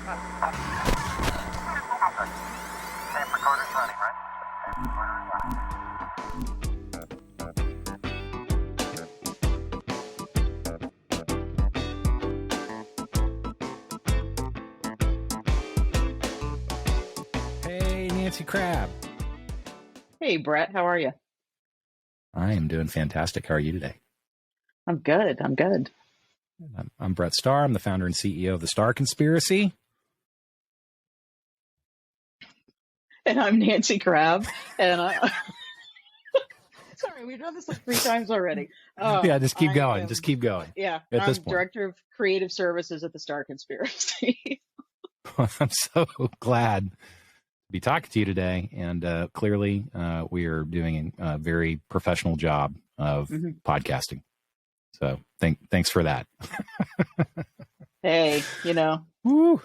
Tape recorder's running, right? Tape recorder's running. Hey, Nancy Crabb. Hey, Brett, how are you? I am doing fantastic. How are you today? I'm good. I'm Brett Starr. I'm the founder and CEO of the Star Conspiracy. And I'm Nancy Crabb. And I... Sorry, we've done this like 3 times already. Yeah, just keep going. Just keep going. Yeah, At this I'm point. Director of Creative Services at the Star Conspiracy. I'm so glad to be talking to you today. And clearly, we are doing a very professional job of podcasting. So thanks for that. Hey, you know. Woo.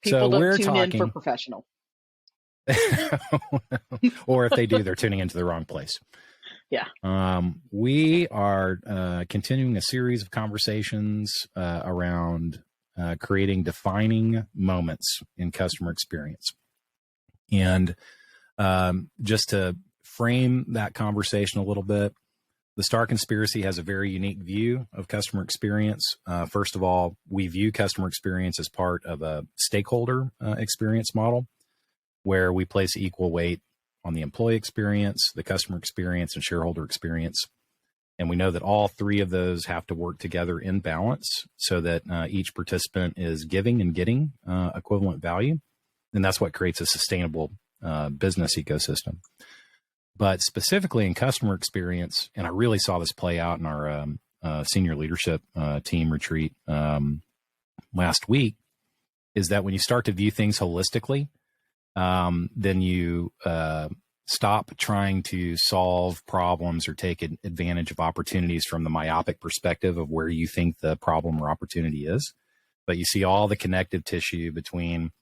People don't we're tune talking... in for professional. Or if they do, they're tuning into the wrong place. Yeah. We are continuing a series of conversations around creating defining moments in customer experience. And just to frame that conversation a little bit, the Star Conspiracy has a very unique view of customer experience. First of all, we view customer experience as part of a stakeholder experience model, where we place equal weight on the employee experience, the customer experience, and shareholder experience. And we know that all 3 of those have to work together in balance so that each participant is giving and getting equivalent value. And that's what creates a sustainable business ecosystem. But specifically in customer experience, and I really saw this play out in our senior leadership team retreat last week, is that when you start to view things holistically, then you stop trying to solve problems or take advantage of opportunities from the myopic perspective of where you think the problem or opportunity is. But you see all the connective tissue between,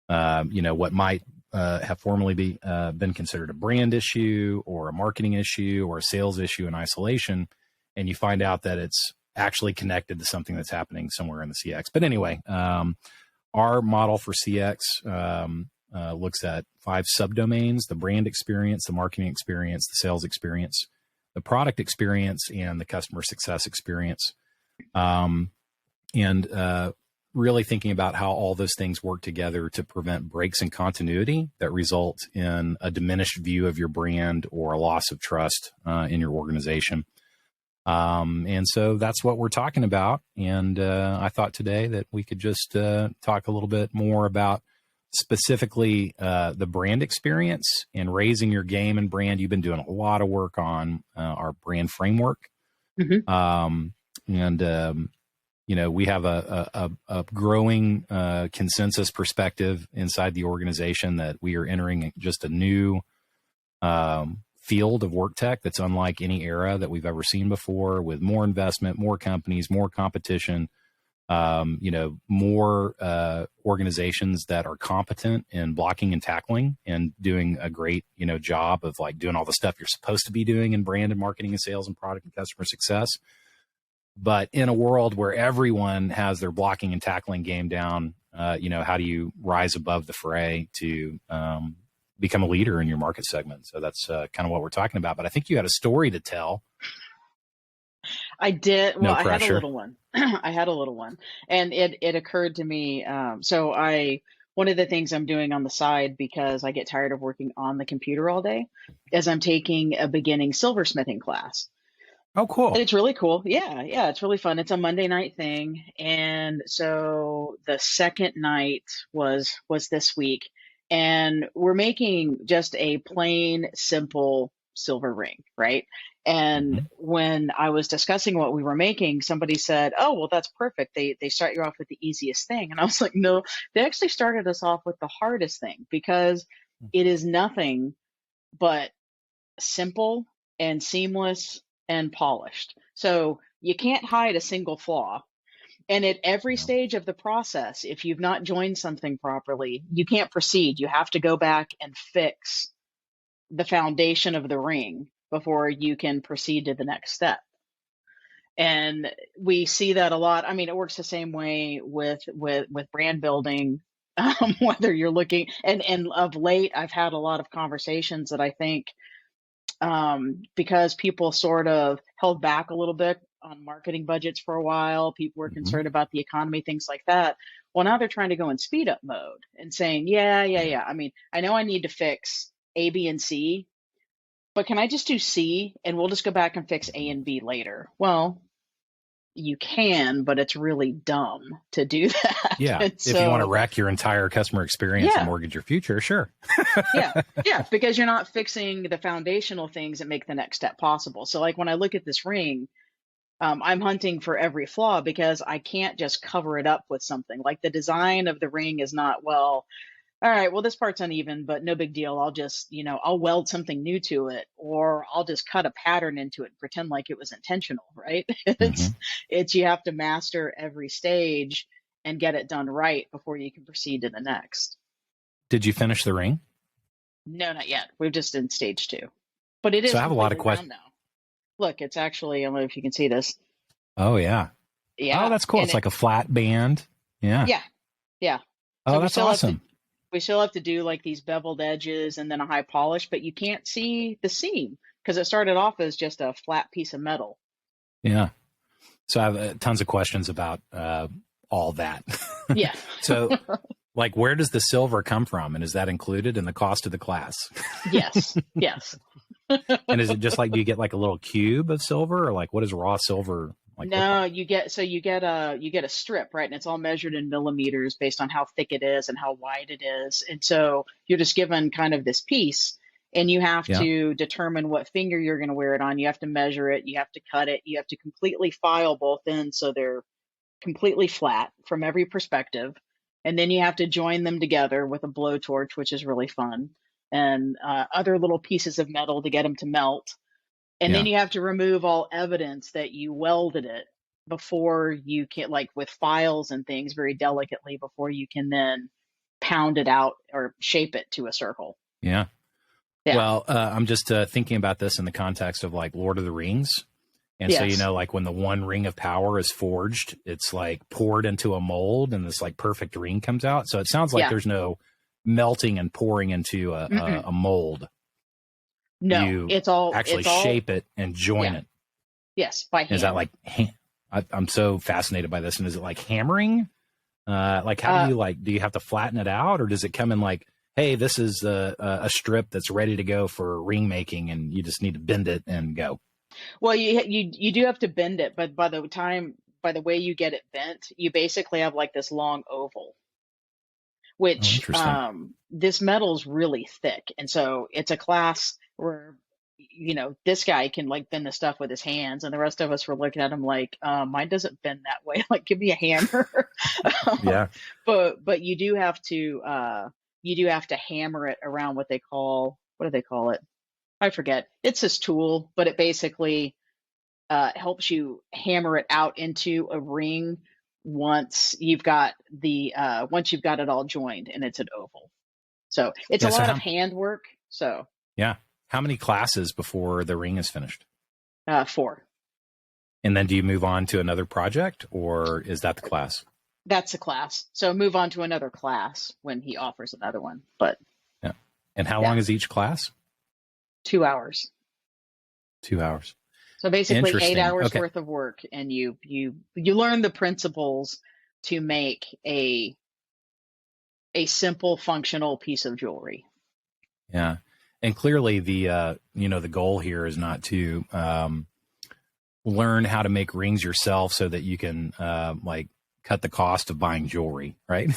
what might have formerly been considered a brand issue or a marketing issue or a sales issue in isolation, and you find out that it's actually connected to something that's happening somewhere in the CX. But anyway, our model for CX looks at 5 subdomains: the brand experience, the marketing experience, the sales experience, the product experience, and the customer success experience. And really thinking about how all those things work together to prevent breaks in continuity that result in a diminished view of your brand or a loss of trust in your organization. And so that's what we're talking about. And I thought today that we could just talk a little bit more about specifically the brand experience and raising your game and brand. You've been doing a lot of work on our brand framework. We have a growing consensus perspective inside the organization that we are entering just a new field of work tech that's unlike any era that we've ever seen before, with more investment, more companies, more competition, more organizations that are competent in blocking and tackling and doing a great, job of like doing all the stuff you're supposed to be doing in brand and marketing and sales and product and customer success. But in a world where everyone has their blocking and tackling game down, how do you rise above the fray to become a leader in your market segment? So that's kind of what we're talking about. But I think you had a story to tell. I did. Well, No I pressure. had a little one. I had a little one. And it occurred to me. One of the things I'm doing on the side, because I get tired of working on the computer all day, is I'm taking a beginning silversmithing class. Oh, cool. And it's really cool. Yeah, it's really fun. It's a Monday night thing. And so the second night was this week. And we're making just a plain, simple silver ring, right? And when I was discussing what we were making, somebody said, "Oh, well, that's perfect. They start you off with the easiest thing." And I was like, "No, they actually started us off with the hardest thing, because it is nothing but simple and seamless and polished. So you can't hide a single flaw. And at every stage of the process, if you've not joined something properly, you can't proceed. You have to go back and fix the foundation of the ring before you can proceed to the next step." And we see that a lot. I mean, it works the same way with brand building. Whether you're looking, and of late, I've had a lot of conversations that I think, because people sort of held back a little bit on marketing budgets for a while, people were Mhm. concerned about the economy, things like that. Well, now they're trying to go in speed up mode and saying, yeah. I mean, I know I need to fix A, B, and C, but can I just do C and we'll just go back and fix A and B later? Well, you can, but it's really dumb to do that. Yeah. And If you want to so, wreck your entire customer experience and yeah, mortgage your future, sure. yeah, because you're not fixing the foundational things that make the next step possible. So, like when I look at this ring, I'm hunting for every flaw because I can't just cover it up with something. Like the design of the ring is not, well, all right, well, this part's uneven, but no big deal. I'll just, I'll weld something new to it, or I'll just cut a pattern into it and pretend like it was intentional, right? Hmm. It's you have to master every stage and get it done right before you can proceed to the next. Did you finish the ring? No, not yet. We're just in stage 2, but it So is I have a lot of completely questions. round now. Look, it's actually, I don't know if you can see this. Oh, yeah. Oh, Yeah. that's cool. And It's like a flat band. Yeah. yeah. Oh, So that's awesome. we still have to do like these beveled edges and then a high polish, but you can't see the seam because it started off as just a flat piece of metal. Yeah. So I have tons of questions about all that. Yeah. So, like, where does the silver come from? And is that included in the cost of the class? Yes. And is it just like, do you get like a little cube of silver, or like what is raw silver like? No, you get a strip, right? And it's all measured in millimeters based on how thick it is and how wide it is. And so you're just given kind of this piece, and you have Yeah. to determine what finger you're going to wear it on. You have to measure it, you have to cut it, you have to completely file both ends so they're completely flat from every perspective. And then you have to join them together with a blowtorch, which is really fun, and other little pieces of metal to get them to melt. And then Yeah. you have to remove all evidence that you welded it before you can, like with files and things, very delicately, before you can then pound it out or shape it to a circle. Yeah. Yeah. Well, I'm just thinking about this in the context of like Lord of the Rings. And so, Yes. like when the one ring of power is forged, it's like poured into a mold and this like perfect ring comes out. So it sounds like Yeah. there's no melting and pouring into a mold. No, You it's all shape it and join Yeah. it. Yes, by hand. Is that like, I'm so fascinated by this. And is it like hammering? Like how do you do you have to flatten it out, or does it come in like, hey, this is a strip that's ready to go for ring making and you just need to bend it and go? Well, you do have to bend it, but by the way you get it bent, you basically have like this long oval, Oh, which interesting. this metal is really thick, and so it's a class where this guy can like bend the stuff with his hands, and the rest of us were looking at him like, mine doesn't bend that way. Like, give me a hammer. Yeah. But you do have to hammer it around what do they call it? I forget. It's this tool, but it basically helps you hammer it out into a ring once you've got it all joined and it's an oval. So it's Yeah. a So lot of handwork. So yeah. How many classes before the ring is finished? 4. And then do you move on to another project, or is that the class? That's a class. So move on to another class when he offers another one. But Yeah. And how Yeah. long is each class? 2 hours. 2 hours. So basically 8 Interesting. hours Okay. worth of work, and you learn the principles to make a simple functional piece of jewelry. Yeah. And clearly the the goal here is not to learn how to make rings yourself so that you can like cut the cost of buying jewelry, right?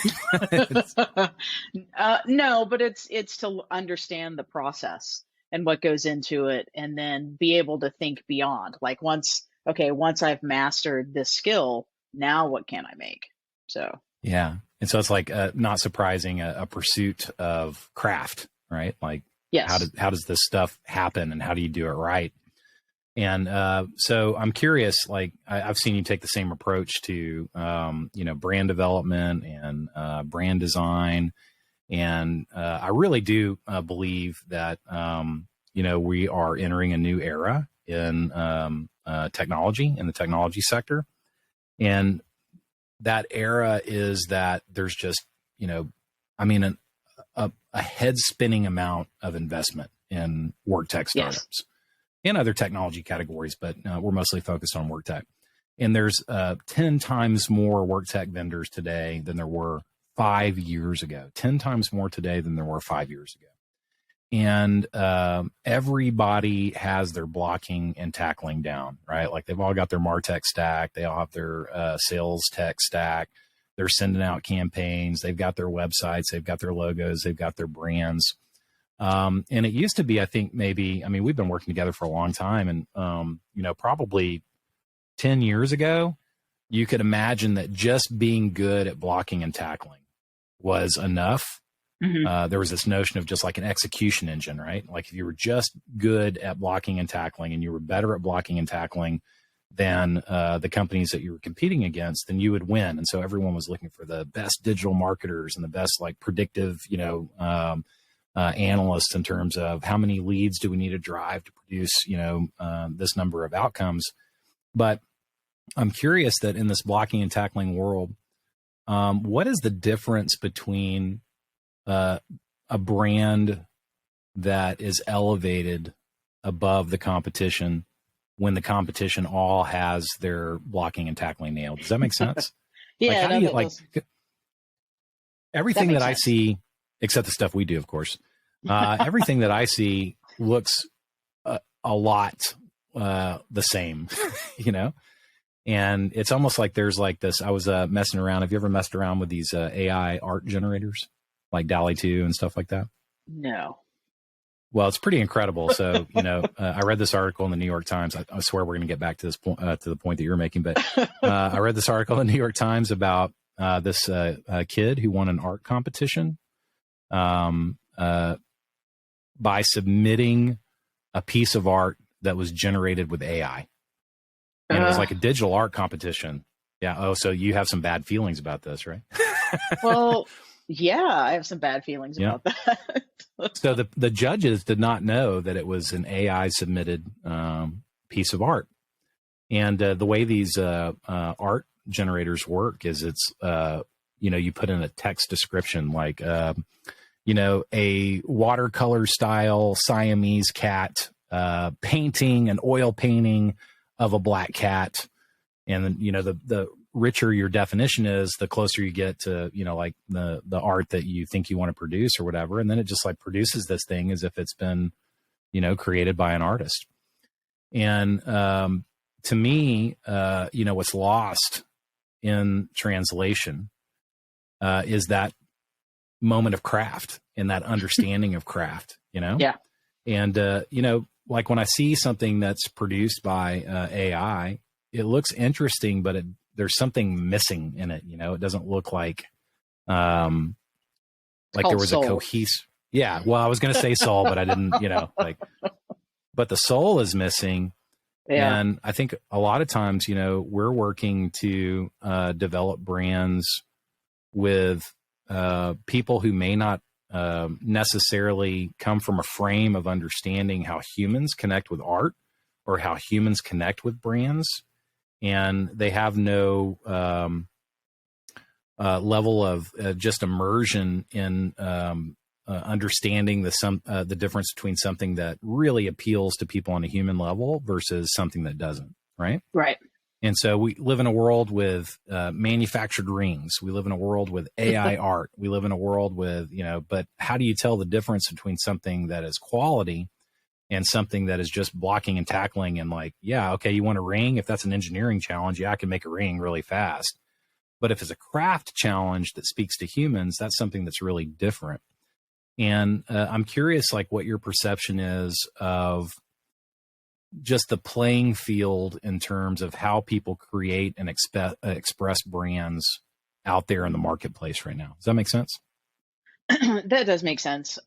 No, but it's to understand the process and what goes into it, and then be able to think beyond. Like once I've mastered this skill, now what can I make? So Yeah. And so it's like not surprising a pursuit of craft, right? Like yes. how does this stuff happen and how do you do it right? And so I'm curious, like I've seen you take the same approach to, brand development and brand design. And I really do believe that, we are entering a new era in technology in the technology sector. And that era is that there's just, I mean, a head spinning amount of investment in work tech startups and other technology categories, but we're mostly focused on work tech. And there's 10 times more work tech vendors today than there were 5 years ago, 10 times more today than there were 5 years ago. And everybody has their blocking and tackling down, right? Like they've all got their MarTech stack. They all have their sales tech stack. They're sending out campaigns. They've got their websites. They've got their logos. They've got their brands. And it used to be, I think we've been working together for a long time. And, probably 10 years ago, you could imagine that just being good at blocking and tackling was enough. Mm-hmm. There was this notion of just like an execution engine, right? Like if you were just good at blocking and tackling and you were better at blocking and tackling than the companies that you were competing against, then you would win. And so everyone was looking for the best digital marketers and the best like predictive, analysts in terms of how many leads do we need to drive to produce, this number of outcomes. But I'm curious that in this blocking and tackling world, what is the difference between a brand that is elevated above the competition when the competition all has their blocking and tackling nailed? Does that make sense? Yeah. Everything that I see, except the stuff we do, of course, everything that I see looks a lot the same, and it's almost like there's like this. I was messing around. Have you ever messed around with these AI art generators like DALL-E 2 and stuff like that? No. Well, it's pretty incredible. So, I read this article in the New York Times. I swear we're going to get back to this point, to the point that you're making. But I read this article in the New York Times about this kid who won an art competition by submitting a piece of art that was generated with AI. And it was like a digital art competition. Yeah. Oh, so you have some bad feelings about this, right? Well, yeah, I have some bad feelings about that. So the judges did not know that it was an AI submitted piece of art. And the way these art generators work is it's, you put in a text description like, a watercolor style Siamese cat painting, an oil painting of a black cat. And then, the richer your definition is, the closer you get to, like the art that you think you want to produce or whatever. And then it just like produces this thing as if it's been, created by an artist. And to me, what's lost in translation is that moment of craft and that understanding of craft, Yeah. And, like when I see something that's produced by AI, it looks interesting, but there's something missing in it. It doesn't look like there was soul. A cohesive. Yeah. Well, I was going to say soul, but I didn't, but the soul is missing. Yeah. And I think a lot of times, we're working to develop brands with people who may not necessarily come from a frame of understanding how humans connect with art or how humans connect with brands. And they have no level of just immersion in understanding the difference between something that really appeals to people on a human level versus something that doesn't, right? Right. And so we live in a world with manufactured rings. We live in a world with AI art. We live in a world with, but how do you tell the difference between something that is quality and something that is just blocking and tackling and like, yeah, okay, you want a ring? If that's an engineering challenge, yeah, I can make a ring really fast. But if it's a craft challenge that speaks to humans, that's something that's really different. And I'm curious, like, what your perception is of just the playing field in terms of how people create and express brands out there in the marketplace right now. Does that make sense? That does make sense.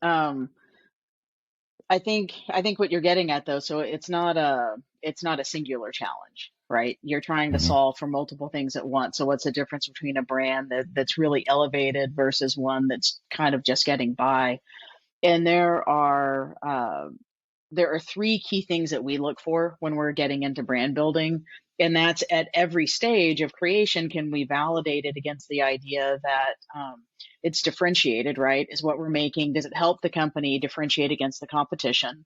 I think what you're getting at, though, so it's not a singular challenge, right? You're trying to solve for multiple things at once. So what's the difference between a brand that's really elevated versus one that's kind of just getting by? And there are there are three key things that we look for when we're getting into brand building. And that's at every stage of creation, can we validate it against the idea that it's differentiated, right? Is what we're making, does it help the company differentiate against the competition?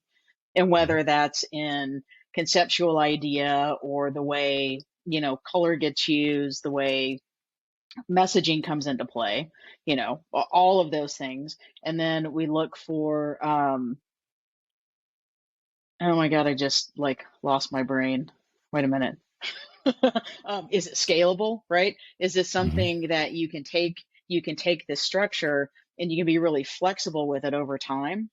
And whether that's in conceptual idea or the way, color gets used, the way messaging comes into play, all of those things. And then we look for, oh my God, I just like lost my brain. Wait a minute. Is it scalable, right? Is this Mm-hmm. something that you can take this structure and you can be really flexible with it over time?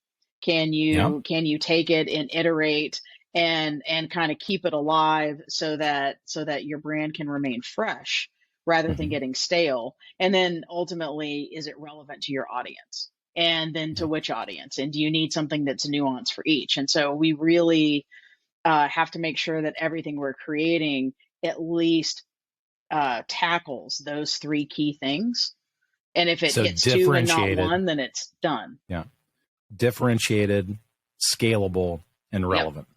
Yeah. Can you take it and iterate and kind of keep it alive so that your brand can remain fresh rather than Mm-hmm. getting stale? And then ultimately, is it relevant to your audience? And then to Yeah. which audience? And do you need something that's nuanced for each? And so we really have to make sure that everything we're creating at least tackles those three key things. And if it So hits two and not differentiated. one, then it's done. Yeah. Differentiated, scalable, and Yep. relevant.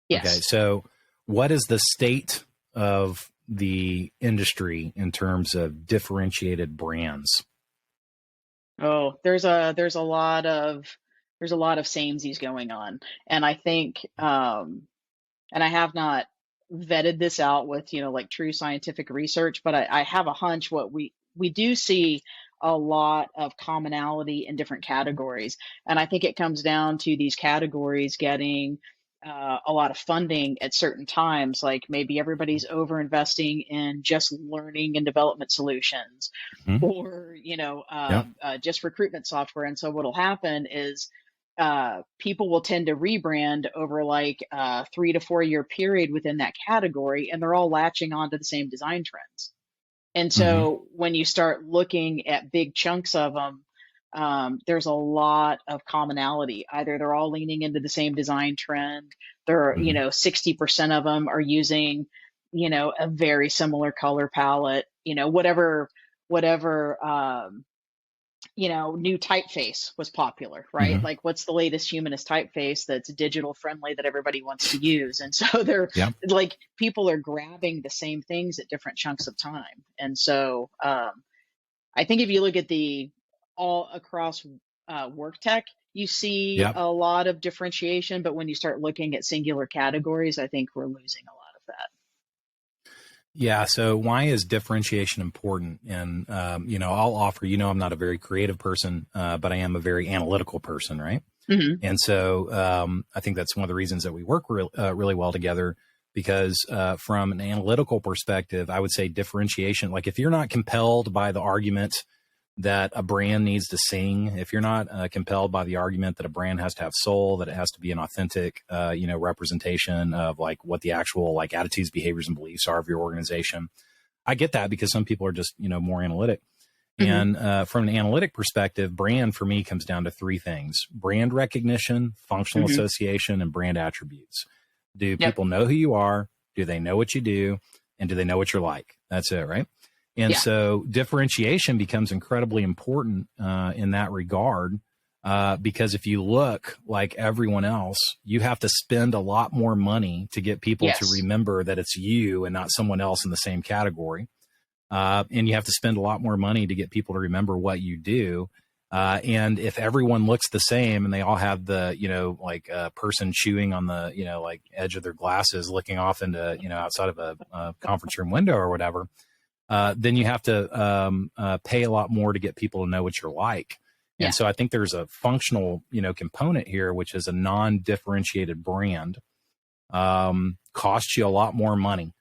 Yes. Okay. So what is the state of the industry in terms of differentiated brands? Oh, there's a lot of samesies going on, and I think and I have not vetted this out with, like true scientific research, but I have a hunch what we do see a lot of commonality in different categories. And I think it comes down to these categories getting a lot of funding at certain times. Like maybe everybody's over investing in just learning and development solutions, Mm-hmm. or Yeah. just recruitment software. And so what'll happen is people will tend to rebrand over like a 3 to 4 year period within that category, and they're all latching onto the same design trends. And Mm-hmm. so when you start looking at big chunks of them, there's a lot of commonality. Either they're all leaning into the same design trend, they're, Mm-hmm. 60% of them are using, a very similar color palette, whatever new typeface was popular, right? Mm-hmm. Like, what's the latest humanist typeface that's digital friendly that everybody wants to use? And so they're Yeah. like, people are grabbing the same things at different chunks of time. And so I think if you look at the all across work tech, you see Yeah. a lot of differentiation. But when you start looking at singular categories, I think we're losing a lot of that. Yeah. So why is differentiation important? And, I'll offer, I'm not a very creative person, but I am a very analytical person. Right. Mm-hmm. And so I think that's one of the reasons that we work really well together, because from an analytical perspective, I would say differentiation, like if you're not compelled by the argument that a brand needs to sing, if you're not compelled by the argument that a brand has to have soul, that it has to be an authentic, representation of like what the actual like attitudes, behaviors, and beliefs are of your organization. I get that, because some people are just, more analytic. Mm-hmm. And from an analytic perspective, brand for me comes down to three things: brand recognition, functional Mm-hmm. association, and brand attributes. Do Yep. people know who you are? Do they know what you do? And do they know what you're like? That's it, right? And Yeah. so differentiation becomes incredibly important in that regard, because if you look like everyone else, you have to spend a lot more money to get people to Yes. remember that it's you and not someone else in the same category. And you have to spend a lot more money to get people to remember what you do. And if everyone looks the same and they all have the, like a person chewing on the, like edge of their glasses, looking off into, outside of a conference room window or whatever, then you have to pay a lot more to get people to know what you're like. And Yeah. so I think there's a functional, component here, which is a non-differentiated brand costs you a lot more money.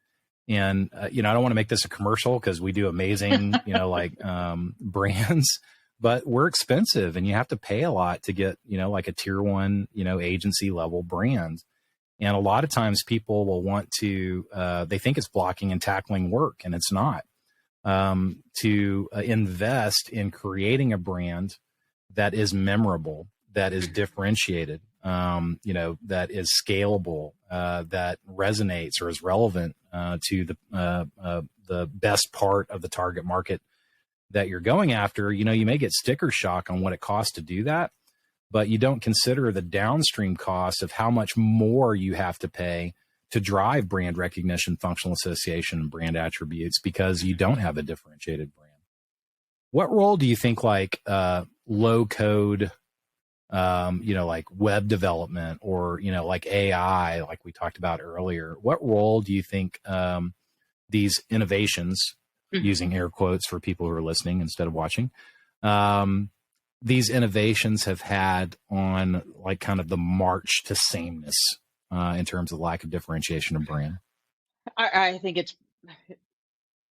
And, I don't want to make this a commercial, because we do amazing, brands, but we're expensive, and you have to pay a lot to get, like a tier one, agency level brand. And a lot of times people will want to, they think it's blocking and tackling work, and it's not. To invest in creating a brand that is memorable, that is differentiated, that is scalable, that resonates or is relevant to the best part of the target market that you're going after. You may get sticker shock on what it costs to do that, but you don't consider the downstream cost of how much more you have to pay to drive brand recognition, functional association, and brand attributes because you don't have a differentiated brand. What role do you think like low code, like web development or, like AI, like we talked about earlier, what role do you think these innovations, using air quotes for people who are listening instead of watching, these innovations have had on like kind of the march to sameness in terms of lack of differentiation of brand? I think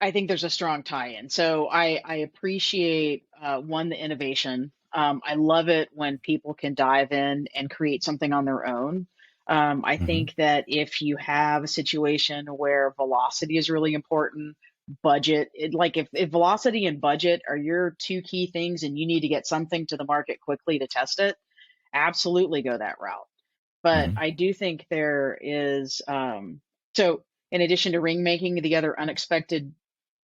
I think there's a strong tie-in. So I appreciate one, the innovation. I love it when people can dive in and create something on their own. I think that if you have a situation where velocity is really important, budget, like if velocity and budget are your two key things and you need to get something to the market quickly to test it, absolutely go that route. But I do think there is, so in addition to ring making, the other unexpected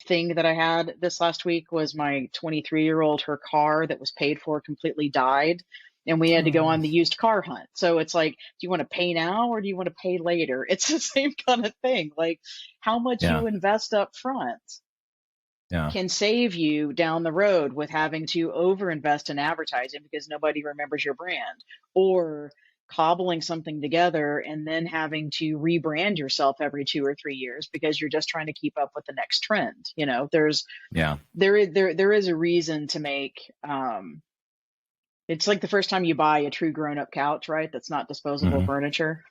thing that I had this last week was my 23-year-old, her car that was paid for completely died. And we had to go on the used car hunt. So it's like, do you want to pay now or do you want to pay later? It's the same kind of thing. Like how much you invest up front can save you down the road with having to overinvest in advertising because nobody remembers your brand, or cobbling something together and then having to rebrand yourself every 2 or 3 years because you're just trying to keep up with the next trend. There is a reason to make, it's like the first time you buy a true grown-up couch, right? That's not disposable furniture.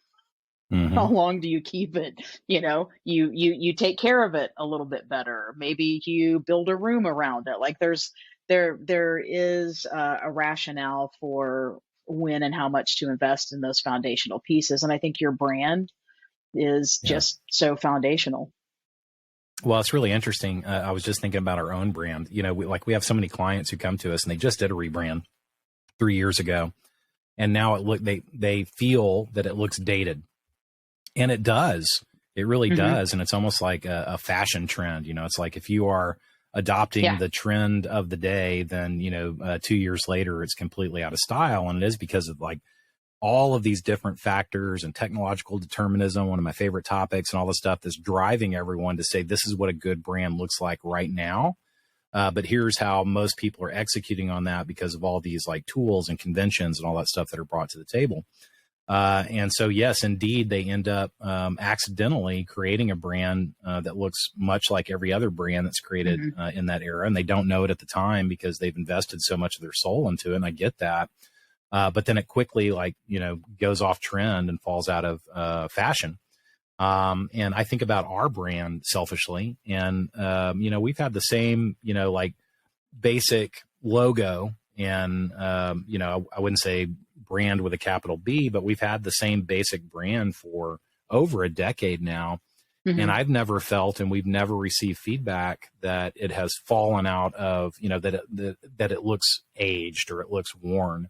How long do you keep it? You take care of it a little bit better. Maybe you build a room around it. Like there is a rationale for when and how much to invest in those foundational pieces. And I think your brand is just so foundational. Well, it's really interesting. I was just thinking about our own brand. We have so many clients who come to us and they just did a rebrand 3 years ago. And now they feel that it looks dated. And it does. It really does. And it's almost like a fashion trend. It's like if you are adopting the trend of the day, then, 2 years later, it's completely out of style. And it is because of like all of these different factors and technological determinism, one of my favorite topics, and all the stuff that's driving everyone to say, this is what a good brand looks like right now. But here's how most people are executing on that because of all these like tools and conventions and all that stuff that are brought to the table. And so, yes, indeed, they end up accidentally creating a brand that looks much like every other brand that's created in that era. And they don't know it at the time because they've invested so much of their soul into it. And I get that. But then it quickly, goes off trend and falls out of fashion. And I think about our brand selfishly. And, we've had the same, basic logo. And, I wouldn't say brand with a capital B, but we've had the same basic brand for over a decade now. And I've never felt, and we've never received feedback that it has fallen out of, that it looks aged or it looks worn.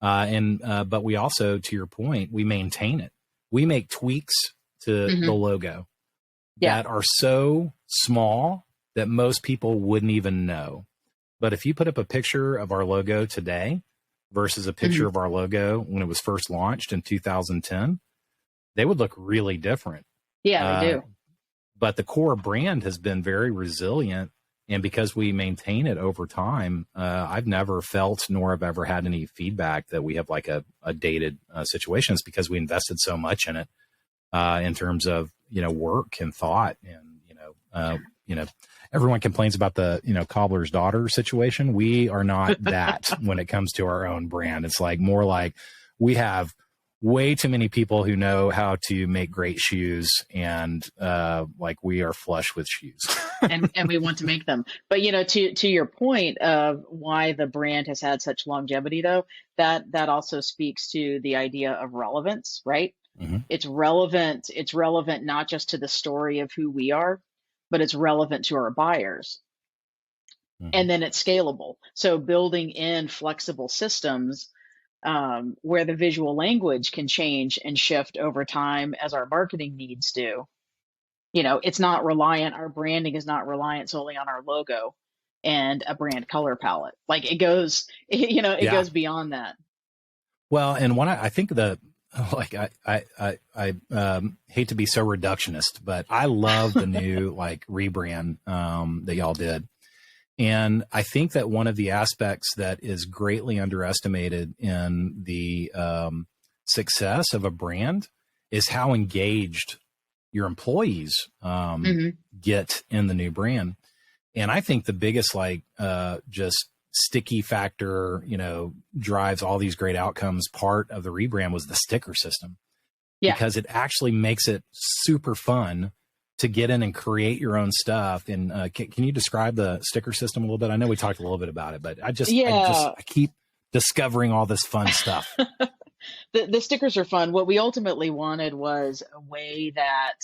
But we also, to your point, we maintain it. We make tweaks to the logo that are so small that most people wouldn't even know. But if you put up a picture of our logo today versus a picture of our logo when it was first launched in 2010, they would look really different. Yeah, they do. But the core brand has been very resilient. And because we maintain it over time, I've never felt nor have ever had any feedback that we have like a dated situation. It's because we invested so much in it in terms of, work and thought and, everyone complains about the, cobbler's daughter situation. We are not that when it comes to our own brand. It's like more like we have way too many people who know how to make great shoes and we are flush with shoes. and we want to make them. But, to your point of why the brand has had such longevity, though, that also speaks to the idea of relevance, right? It's relevant. It's relevant not just to the story of who we are, but it's relevant to our buyers. And then it's scalable. So building in flexible systems where the visual language can change and shift over time as our marketing needs do. It's not reliant, our branding is not reliant solely on our logo and a brand color palette. Like it goes, it goes beyond that. Well, and I think like I hate to be so reductionist, but I love the new like rebrand that y'all did. And I think that one of the aspects that is greatly underestimated in the success of a brand is how engaged your employees get in the new brand. And I think the biggest like just sticky factor, drives all these great outcomes. Part of the rebrand was the sticker system, because it actually makes it super fun to get in and create your own stuff. And can you describe the sticker system a little bit? I know we talked a little bit about it, but I keep discovering all this fun stuff. The stickers are fun. What we ultimately wanted was a way that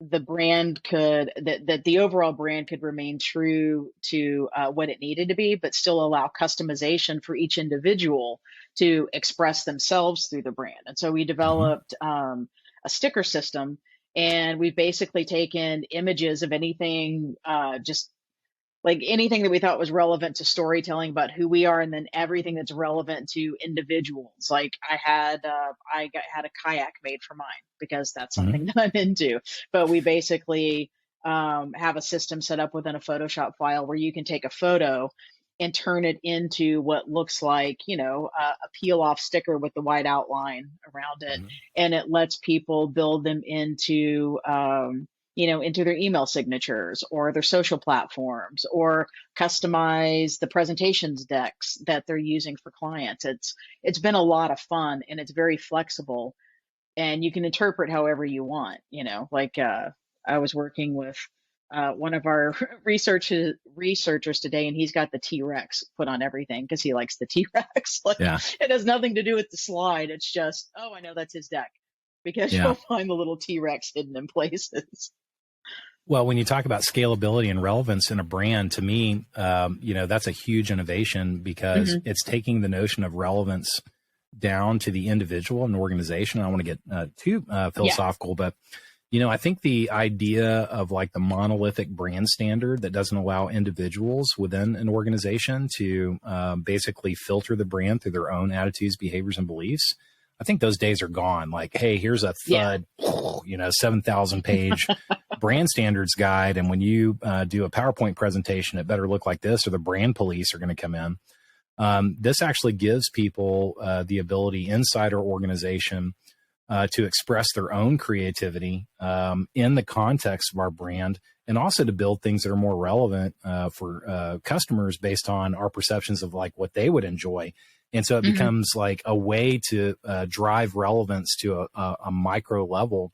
the brand that the overall brand could remain true to what it needed to be, but still allow customization for each individual to express themselves through the brand. And so we developed a sticker system, and we've basically taken images of anything, just like anything that we thought was relevant to storytelling about who we are, and then everything that's relevant to individuals. Like I had a kayak made for mine because that's something that I'm into. But we basically have a system set up within a Photoshop file where you can take a photo and turn it into what looks like, a peel off sticker with the white outline around it. And it lets people build them into into their email signatures or their social platforms, or customize the presentations decks that they're using for clients. It's been a lot of fun, and it's very flexible, and you can interpret however you want. I was working with one of our researchers today, and he's got the T-Rex put on everything because he likes the T-Rex. It has nothing to do with the slide. It's just, oh, I know that's his deck, because you'll find the little T-Rex hidden in places. Well, when you talk about scalability and relevance in a brand, to me, that's a huge innovation, because it's taking the notion of relevance down to the individual and organization. I don't want to get too philosophical, but, I think the idea of like the monolithic brand standard that doesn't allow individuals within an organization to basically filter the brand through their own attitudes, behaviors, and beliefs. I think those days are gone. Like, hey, here's a thud, 7,000 page brand standards guide. And when you do a PowerPoint presentation, it better look like this, or the brand police are going to come in. This actually gives people the ability inside our organization to express their own creativity in the context of our brand, and also to build things that are more relevant for customers based on our perceptions of like what they would enjoy. And so it becomes like a way to drive relevance to a micro level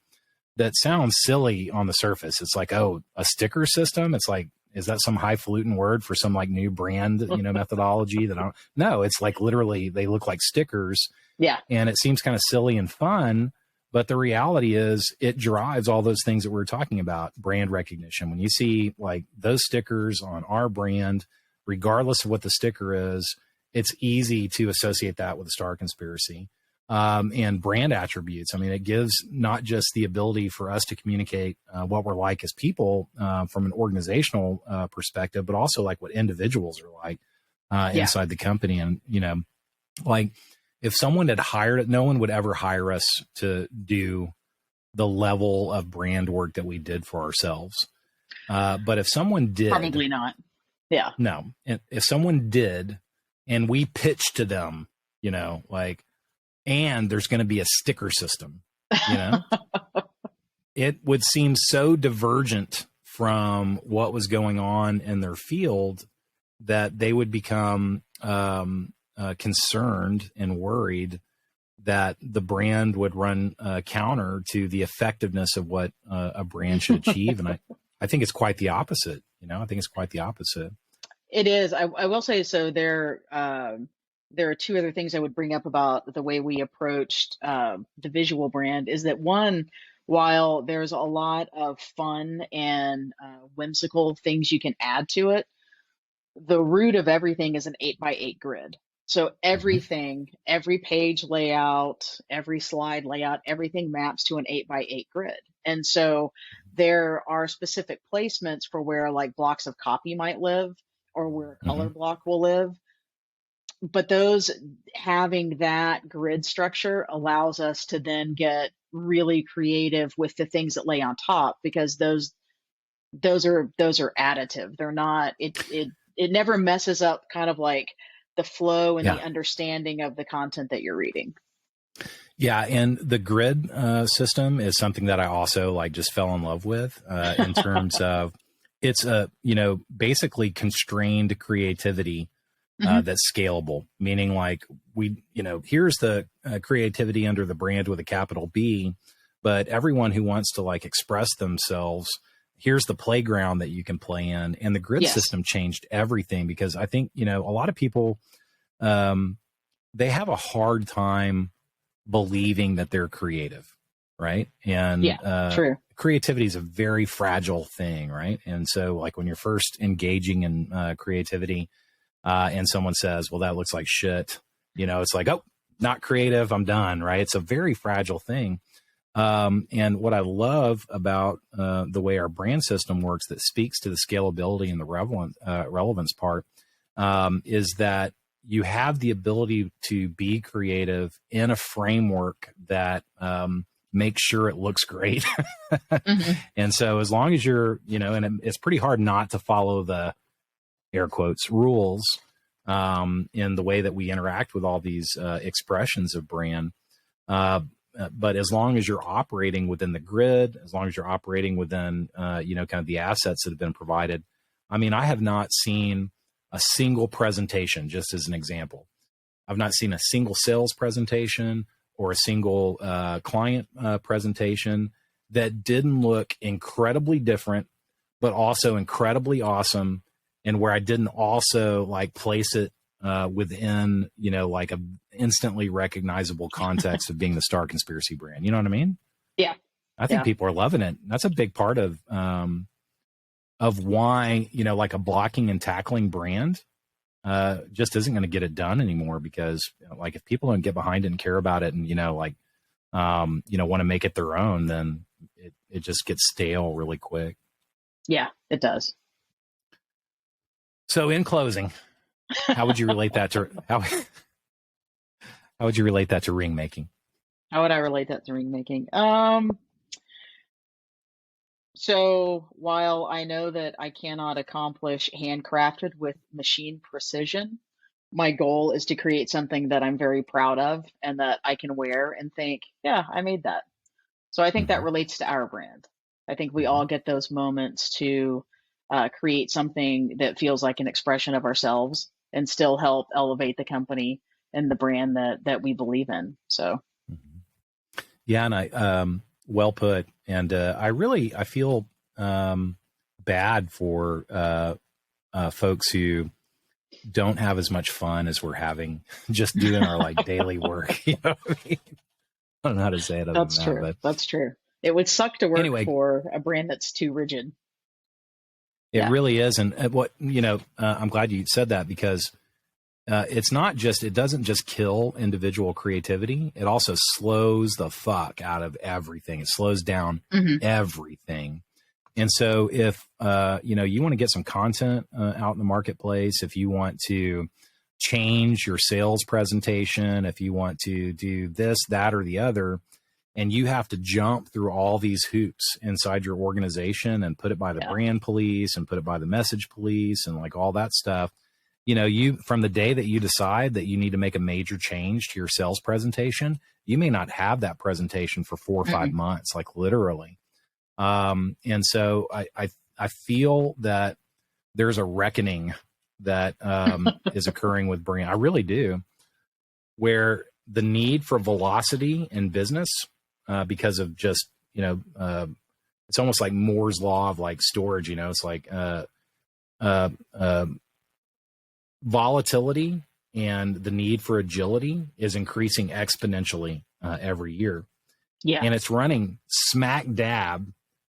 that sounds silly on the surface. It's like, oh, a sticker system. It's like, is that some highfalutin word for some like new brand, methodology that no, it's like literally they look like stickers. Yeah. And it seems kind of silly and fun, but the reality is it drives all those things that we were talking about, brand recognition. When you see like those stickers on our brand, regardless of what the sticker is, it's easy to associate that with the Star Conspiracy and brand attributes. I mean, it gives not just the ability for us to communicate what we're like as people from an organizational perspective, but also like what individuals are like inside the company. And, like if someone had hired it, no one would ever hire us to do the level of brand work that we did for ourselves. But if someone did, probably not. Yeah. No. If someone did, and we pitched to them, and there's going to be a sticker system, it would seem so divergent from what was going on in their field that they would become concerned and worried that the brand would run counter to the effectiveness of what a brand should achieve. And I think it's quite the opposite. I think it's quite the opposite. It is. I will say, so there are two other things I would bring up about the way we approached the visual brand. Is that one, while there's a lot of fun and whimsical things you can add to it, the root of everything is an 8x8 grid. So everything, every page layout, every slide layout, everything maps to an 8x8 grid. And so there are specific placements for where like blocks of copy might live, or where a color block will live. but those, having that grid structure allows us to then get really creative with the things that lay on top, because those are additive. They're not, it never messes up kind of like the flow and Yeah. the understanding of the content that you're reading. Yeah, and the grid system is something that I also like just fell in love with in terms of it's a basically constrained creativity that's scalable, meaning like here's the creativity under the brand with a capital B, but everyone who wants to like express themselves, here's the playground that you can play in. And the grid Yes. system changed everything, because I think a lot of people they have a hard time believing that they're creative, right? And true. creativity is a very fragile thing, right? And so like when you're first engaging in creativity and someone says, well, that looks like shit, it's like, oh, not creative, I'm done, right? It's a very fragile thing. And what I love about the way our brand system works that speaks to the scalability and the relevance part is that you have the ability to be creative in a framework that makes sure it looks great. And so as long as you're, and it's pretty hard not to follow the air quotes rules in the way that we interact with all these expressions of brand. But as long as you're operating within the grid, as long as you're operating within, kind of the assets that have been provided. I mean, I have not seen a single presentation, just as an example. I've not seen a single sales presentation or a single client presentation that didn't look incredibly different, but also incredibly awesome, and where I didn't also like place it within, like a instantly recognizable context of being the Star Conspiracy brand. You know what I mean? Yeah. I think people are loving it. That's a big part of why, like a blocking and tackling brand just isn't going to get it done anymore, because like if people don't get behind it and care about it and, want to make it their own, then it just gets stale really quick. Yeah, it does. So in closing, how would you relate that to how would you relate that to ring making? How would I relate that to ring making? So while I know that I cannot accomplish handcrafted with machine precision, my goal is to create something that I'm very proud of and that I can wear and think, yeah, I made that. So I think that relates to our brand. I think we all get those moments to create something that feels like an expression of ourselves and still help elevate the company and the brand that we believe in. So, yeah, and I well put. And I feel bad for folks who don't have as much fun as we're having just doing our like daily work. You know what I mean? I don't know how to say it. That's true. But that's true. It would suck to work for a brand that's too rigid. It really is. And what, I'm glad you said that, because it doesn't just kill individual creativity. It also slows the fuck out of everything. It slows down everything. And so if, you want to get some content out in the marketplace, if you want to change your sales presentation, if you want to do this, that, or the other, and you have to jump through all these hoops inside your organization and put it by the brand police and put it by the message police and like all that stuff, you from the day that you decide that you need to make a major change to your sales presentation, you may not have that presentation for 4 or 5 months, like literally. And so I feel that there's a reckoning that is occurring with brand. I really do, where the need for velocity in business, because of just, it's almost like Moore's law of like storage, it's like volatility and the need for agility is increasing exponentially every year. Yeah. And it's running smack dab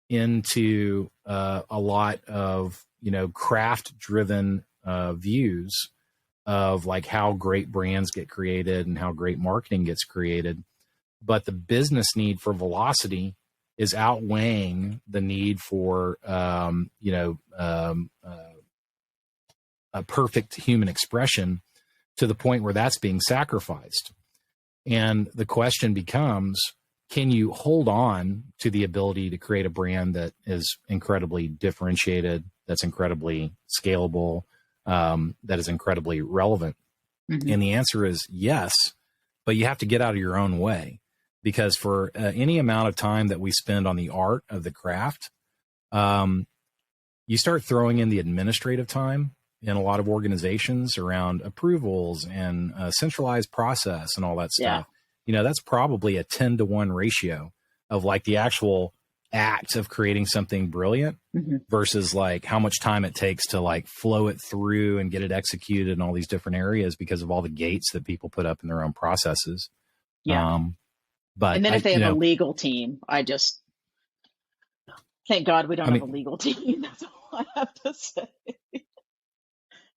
into a lot of, craft driven views of like how great brands get created and how great marketing gets created. But the business need for velocity is outweighing the need for, a perfect human expression, to the point where that's being sacrificed. And the question becomes, can you hold on to the ability to create a brand that is incredibly differentiated, that's incredibly scalable, that is incredibly relevant? Mm-hmm. And the answer is yes, but you have to get out of your own way, because for any amount of time that we spend on the art of the craft, you start throwing in the administrative time in a lot of organizations around approvals and centralized process and all that stuff. Yeah. That's probably a 10-to-1 ratio of like the actual act of creating something brilliant versus like how much time it takes to like flow it through and get it executed in all these different areas because of all the gates that people put up in their own processes. Yeah. But and then if they have a legal team, thank God we don't have a legal team. That's all I have to say.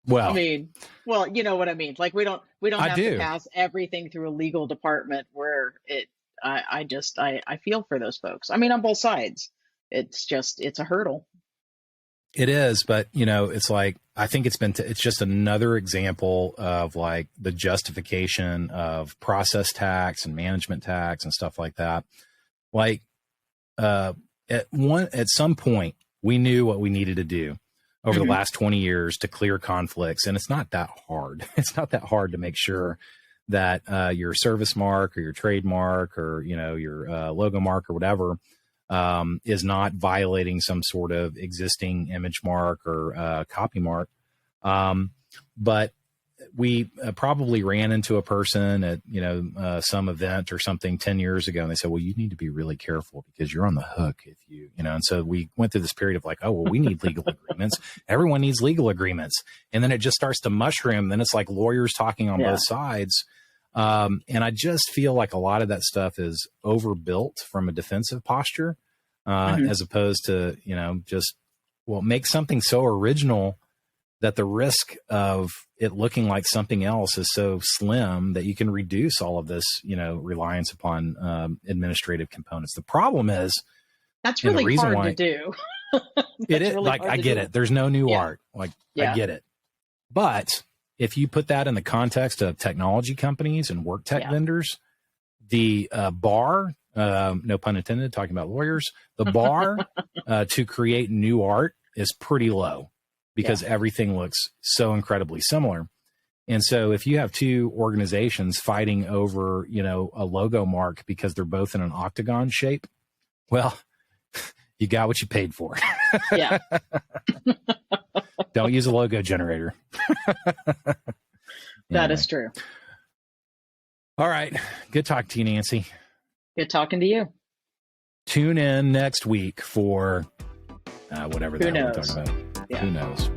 Well, you know what I mean? Like we don't have to pass everything through a legal department where I feel for those folks. I mean, on both sides, it's a hurdle. It is, but it's like, I think it's just another example of like the justification of process tax and management tax and stuff like that. Like, at some point we knew what we needed to do over the last 20 years to clear conflicts. And it's not that hard. It's not that hard to make sure that your service mark or your trademark or, your logo mark or whatever is not violating some sort of existing image mark or copy mark. But we probably ran into a person at, some event or something 10 years ago. And they said, well, you need to be really careful because you're on the hook if you. And so we went through this period of like, oh, well, we need legal agreements. Everyone needs legal agreements. And then it just starts to mushroom. Then it's like lawyers talking on both sides. And I just feel like a lot of that stuff is overbuilt from a defensive posture, as opposed to, make something so original that the risk of it looking like something else is so slim that you can reduce all of this, reliance upon administrative components. The problem is that's really hard to do. It is really like, I get it. There's no new art. Like I get it. But if you put that in the context of technology companies and work tech vendors, the bar, no pun intended, talking about lawyers, the bar to create new art is pretty low because everything looks so incredibly similar. And so if you have two organizations fighting over, a logo mark because they're both in an octagon shape, well, you got what you paid for. Yeah. Don't use a logo generator. That is true. All right. Good talking to you, Nancy. Good talking to you. Tune in next week for whatever the hell we're talking about. Yeah. Who knows?